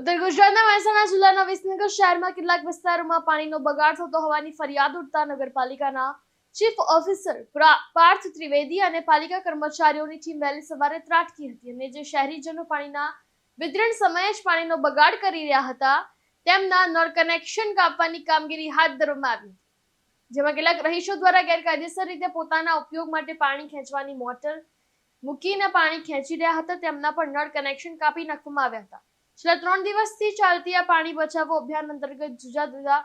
ઉત્તર ગુજરાતના મહેસાણા જિલ્લાના વિસનગર શહેરમાં કેટલાક વિસ્તારોમાં પાણીનો બગાડ થતો હોવાની ફરિયાદ ઉઠતા નગરપાલિકાના ચીફ ઓફિસર પાર્થ ત્રિવેદી અને પાલિકા કર્મચારીઓની ટીમ વહેલી સવારે ત્રાટકી હતી અને જે શહેરીજનો પાણીના વિતરણ સમયે જ પાણીનો બગાડ કરી રહ્યા હતા તેમના નળ કનેક્શન કાપવાની કામગીરી હાથ ધરવામાં આવી હતી, જેમાં કેટલાક રહીશો દ્વારા ગેરકાયદેસર રીતે પોતાના ઉપયોગ માટે પાણી ખેંચવાની મોટર મૂકીને પાણી ખેંચી રહ્યા હતા, તેમના પર નળ કનેક્શન કાપી નાખવામાં આવ્યા હતા। છેલ્લા 3 દિવસથી ચાલતી આ પાણી બચાવો અભિયાન અંતર્ગત જુદા જુદા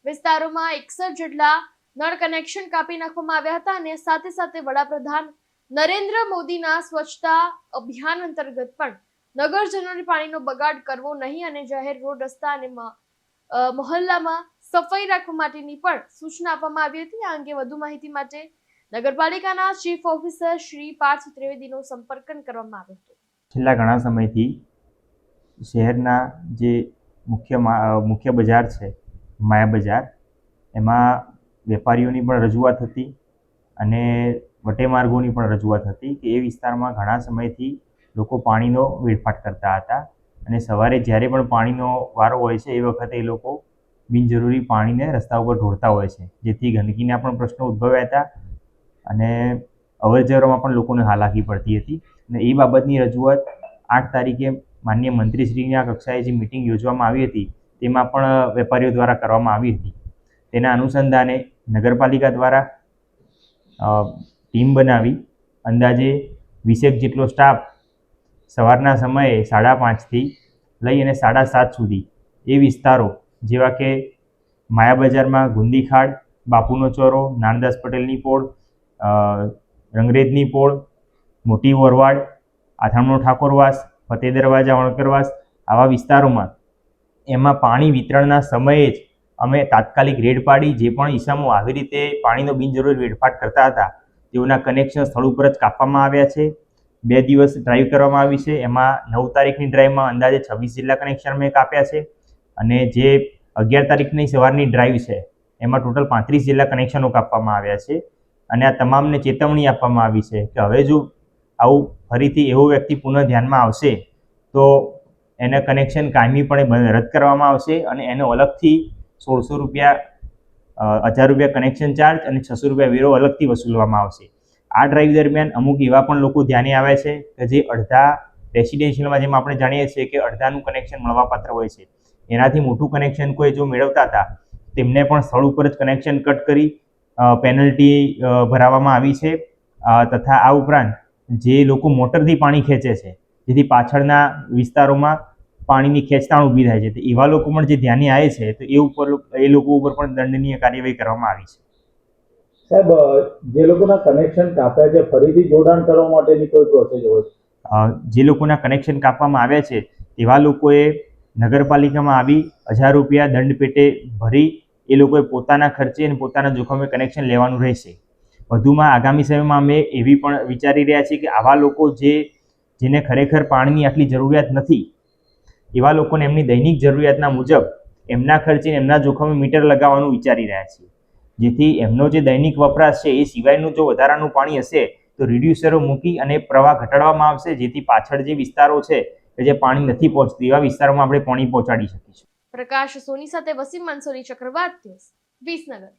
વિસ્તારોમાં 61 જેટલા નળ કનેક્શન કાપી નાખવામાં આવ્યા હતા અને સાથે સાથે વડાપ્રધાન નરેન્દ્ર મોદીના સ્વચ્છતા અભિયાન અંતર્ગત પણ નગરજનોને પાણીનો બગાડ કરવો નહીં અને જાહેર રોડ રસ્તા અને મહોલ્લામાં સફાઈ રાખવા માટેની પણ સૂચના આપવામાં આવી હતી। આ અંગે વધુ માહિતી માટે નગરપાલિકાના ચીફ ઓફિસર શ્રી પાર્થ ત્રિવેદીનો સંપર્ક કરવામાં આવ્યો હતો। છેલ્લા ઘણા સમયથી શહેરના જે મુખ્ય બજાર છે માયા બજાર, એમાં વેપારીઓની પણ રજૂઆત હતી અને વટેમાર્ગોની પણ રજૂઆત હતી કે એ વિસ્તારમાં ઘણા સમયથી લોકો પાણીનો વેડફાટ કરતા હતા અને સવારે જ્યારે પણ પાણીનો વારો હોય છે એ વખતે એ લોકો બિનજરૂરી પાણીને રસ્તા ઉપર ઢોળતા હોય છે, જેથી ગંદકીના પણ પ્રશ્નો ઉદ્ભવ્યા હતા અને અવરજવરમાં પણ લોકોને હાલાકી પડતી હતી અને એ બાબતની રજૂઆત 8 તારીખે માનનીય મંત્રીશ્રીના કક્ષાએ જે મિટિંગ યોજવામાં આવી હતી તેમાં પણ વેપારીઓ દ્વારા કરવામાં આવી હતી। તેના અનુસંધાને નગરપાલિકા દ્વારા ટીમ બનાવી અંદાજે 20 જેટલો સ્ટાફ સવારના સમયે 5:30થી લઈ અને 7:30 સુધી એ વિસ્તારો જેવા કે માયા બજારમાં ગુંદીખાડ, બાપુનો ચોરો, નાનદાસ પટેલની પોળ, રંગરેજની પોળ, મોટી વરવાડ, આથામણો ઠાકોરવાસ, ફતેહ દરવાજા, વણકરવાસ આવા વિસ્તારોમાં એમાં પાણી વિતરણના સમયે જ અમે તાત્કાલિક રેડ પાડી જે પણ ઈસમો આવી રીતે પાણીનો બિનજરૂરી વેડફાટ કરતા હતા તેઓના કનેક્શન સ્થળ ઉપર જ કાપવામાં આવ્યા છે। 2 દિવસ ડ્રાઈવ કરવામાં આવી છે, એમાં 9 તારીખની ડ્રાઈવમાં અંદાજે 26 જેટલા કનેક્શન અમે કાપ્યા છે અને જે 11 તારીખની સવારની ડ્રાઈવ છે એમાં ટોટલ 35 જેટલા કનેક્શનો કાપવામાં આવ્યા છે અને આ તમામને ચેતવણી આપવામાં આવી છે કે હવે જો આવું ફરીથી એવો વ્યક્તિ પુનઃ ધ્યાનમાં આવશે તો એને કનેક્શન કાયમીપણે રદ કરવામાં આવશે અને એનો અલગથી 1600 રૂપિયા 1000 રૂપિયા કનેક્શન ચાર્જ અને 600 રૂપિયા વેરો અલગથી વસૂલવામાં આવશે। આ ડ્રાઈવ દરમિયાન અમુક એવા પણ લોકો ધ્યાને આવે છે કે જે અડધા રેસિડેન્શિયલમાં જેમ આપણે જાણીએ છીએ કે અડધાનું કનેક્શન મળવાપાત્ર હોય છે, એનાથી મોટું કનેક્શન કોઈ જો મેળવતા હતા તેમને પણ સ્થળ ઉપર જ કનેક્શન કટ કરી પેનલ્ટી ભરાવવામાં આવી છે તથા આ ઉપરાંત જે લોકો મોટરથી પાણી ખેંચે છે જેથી પાછળના વિસ્તારોમાં પાણીની ખેંચતાણ ઊભી થાય છે તો એવા લોકો પણ જે ધ્યાને આવે છે તો એ લોકો ઉપર પણ દંડનીય કાર્યવાહી કરવામાં આવી છે। સાહેબ, જે લોકોના કનેક્શન કાપ્યા છે ફરીથી જોડાણ કરવા માટેની કોઈ પ્રોસેસ હોય? જે લોકોના કનેક્શન કાપવામાં આવ્યા છે તેવા લોકોએ નગરપાલિકામાં આવી 1000 રૂપિયા દંડ પેટે ભરી એ લોકોએ પોતાના ખર્ચે અને પોતાના જોખમે કનેક્શન લેવાનું રહેશે। વધુમાં આગામી સમયમાં અમે એવી પણ વિચારી રહ્યા છીએ કે આવા લોકો જેને ખરેખર પાણીની આટલી જરૂરિયાત નથી એવા લોકોને એમની દૈનિક જરૂરિયાતના મુજબ એમના ખર્ચે એમના જોખમે મીટર લગાવવાનું વિચારી રહ્યા છીએ, જેથી એમનો જે દૈનિક વપરાશ છે એ સિવાયનું જો વધારાનું પાણી હશે તો રિડ્યુસરો મૂકી અને પ્રવાહ ઘટાડવામાં આવશે, જેથી પાછળ જે વિસ્તારો છે કે જે પાણી નથી પહોંચતું એવા વિસ્તારોમાં આપણે પાણી પહોંચાડી શકીશું। પ્રકાશ સોની સાથે વસીમ મંસૂરી, ચક્રવાત ન્યૂઝ, વિસનગર।